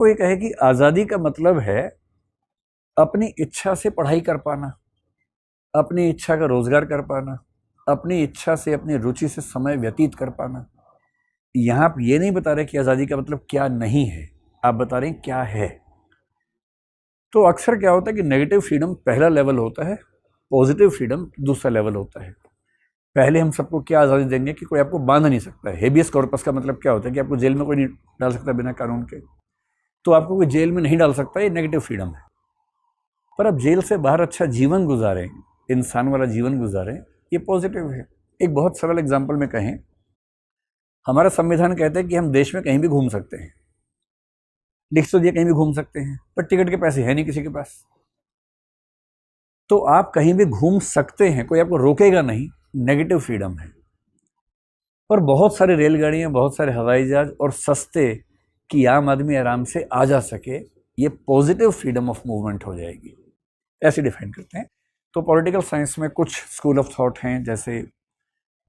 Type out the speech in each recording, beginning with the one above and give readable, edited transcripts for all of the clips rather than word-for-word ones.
कोई कहे कि आज़ादी का मतलब है अपनी इच्छा से पढ़ाई कर पाना, अपनी इच्छा का रोजगार कर पाना, अपनी इच्छा से अपनी रुचि से समय व्यतीत कर पाना। यहां आप ये नहीं बता रहे कि आज़ादी का मतलब क्या नहीं है, आप बता रहे हैं क्या है। तो अक्सर क्या होता है कि नेगेटिव फ्रीडम पहला लेवल होता है, पॉजिटिव फ्रीडम दूसरा लेवल होता है। पहले हम सबको क्या आज़ादी देंगे कि कोई आपको बांध नहीं सकता है। हेबियस कॉर्पस का मतलब क्या होता है कि आपको जेल में कोई नहीं डाल सकता बिना कानून के, तो आपको कोई जेल में नहीं डाल सकता, ये नेगेटिव फ्रीडम है। पर आप जेल से बाहर अच्छा जीवन गुजारें, इंसान वाला जीवन गुजारें, ये पॉजिटिव है। एक बहुत सरल एग्जाम्पल में कहें, हमारा संविधान कहता है कि हम देश में कहीं भी घूम सकते हैं, लिख तो दिया कहीं भी घूम सकते हैं, पर टिकट के पैसे है नहीं किसी के पास। तो आप कहीं भी घूम सकते हैं, कोई आपको रोकेगा नहीं, नेगेटिव फ्रीडम है। पर बहुत सारी रेलगाड़ियां, बहुत सारे हवाई जहाज और सस्ते कि आम आदमी आराम से आ जा सके, ये पॉजिटिव फ्रीडम ऑफ मूवमेंट हो जाएगी, ऐसे डिफाइन करते हैं। तो पॉलिटिकल साइंस में कुछ स्कूल ऑफ थॉट हैं, जैसे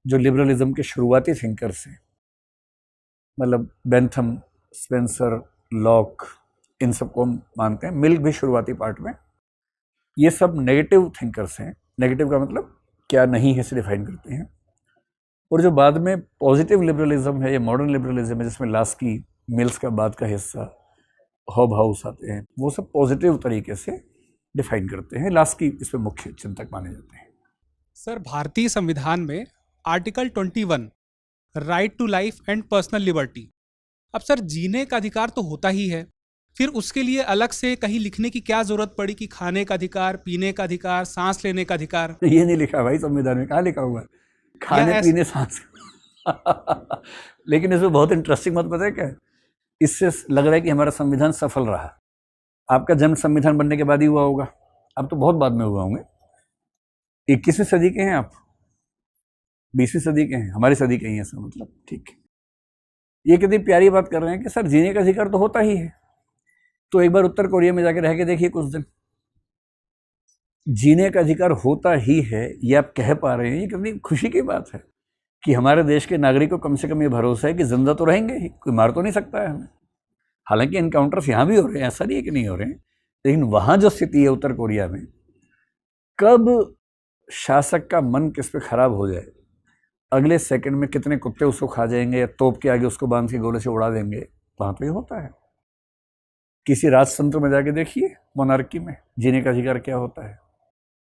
जो लिबरलिज्म के शुरुआती थिंकर्स हैं, मतलब बेंथम, स्पेंसर, लॉक, इन सबको हम मानते हैं, मिल्क भी शुरुआती पार्ट में। ये सब नेगेटिव थिंकर्स हैं। नेगेटिव का मतलब क्या नहीं है से डिफाइन करते हैं। और जो बाद में पॉजिटिव लिबरलिज्म है या मॉडर्न लिबरलिज्म है, जिसमें लास्की, मिल्स का बाद का हिस्सा, हॉब हाउस आते हैं, वो सब पॉजिटिव तरीके से डिफाइन करते हैं। लास्की इसमें मुख्य चिंतक माने जाते हैं। सर, भारतीय संविधान में article 21 right to life and personal liberty, अब सर जीने का अधिकार तो होता ही है, फिर उसके लिए अलग से कहीं लिखने की क्या जरूरत पड़ी कि खाने का अधिकार, पीने का अधिकार, सांस लेने का अधिकार? ये नहीं लिखा भाई संविधान में, कहाँ लिखा हुआ है खाने पीने सांस लेकिन इसमें बहुत इंटरेस्टिंग बात पता है क्या है? इससे लग रहा है कि हमारा संविधान सफल रहा। आपका जन्म संविधान बनने के बाद ही हुआ होगा, अब तो बहुत बाद में हुआ होंगे। 21वीं सदी के हैं आप, 20वीं सदी के हैं, हमारी सदी के ही हैं, ऐसा मतलब ठीक है। ये कितनी प्यारी बात कर रहे हैं कि सर जीने का अधिकार तो होता ही है। तो एक बार उत्तर कोरिया में जाके रह के देखिए कुछ दिन, जीने का अधिकार होता ही है, ये आप कह पा रहे हैं, ये कितनी खुशी की बात है कि हमारे देश के नागरिक को कम से कम ये भरोसा है कि जिंदा तो रहेंगे ही, कोई मार तो नहीं सकता है हमें। हालांकि एनकाउंटर्स यहाँ भी हो रहे हैं, ऐसा नहीं है कि नहीं हो रहे हैं, लेकिन वहां जो स्थिति है उत्तर कोरिया में, कब शासक का मन किस पे खराब हो जाए, अगले सेकंड में कितने कुत्ते उसको खा जाएंगे या तोप के आगे उसको बांध के गोले से उड़ा देंगे, वहां तो ये होता है। किसी राजतंत्र में जाके देखिए, मोनार्की में जीने का अधिकार क्या होता है।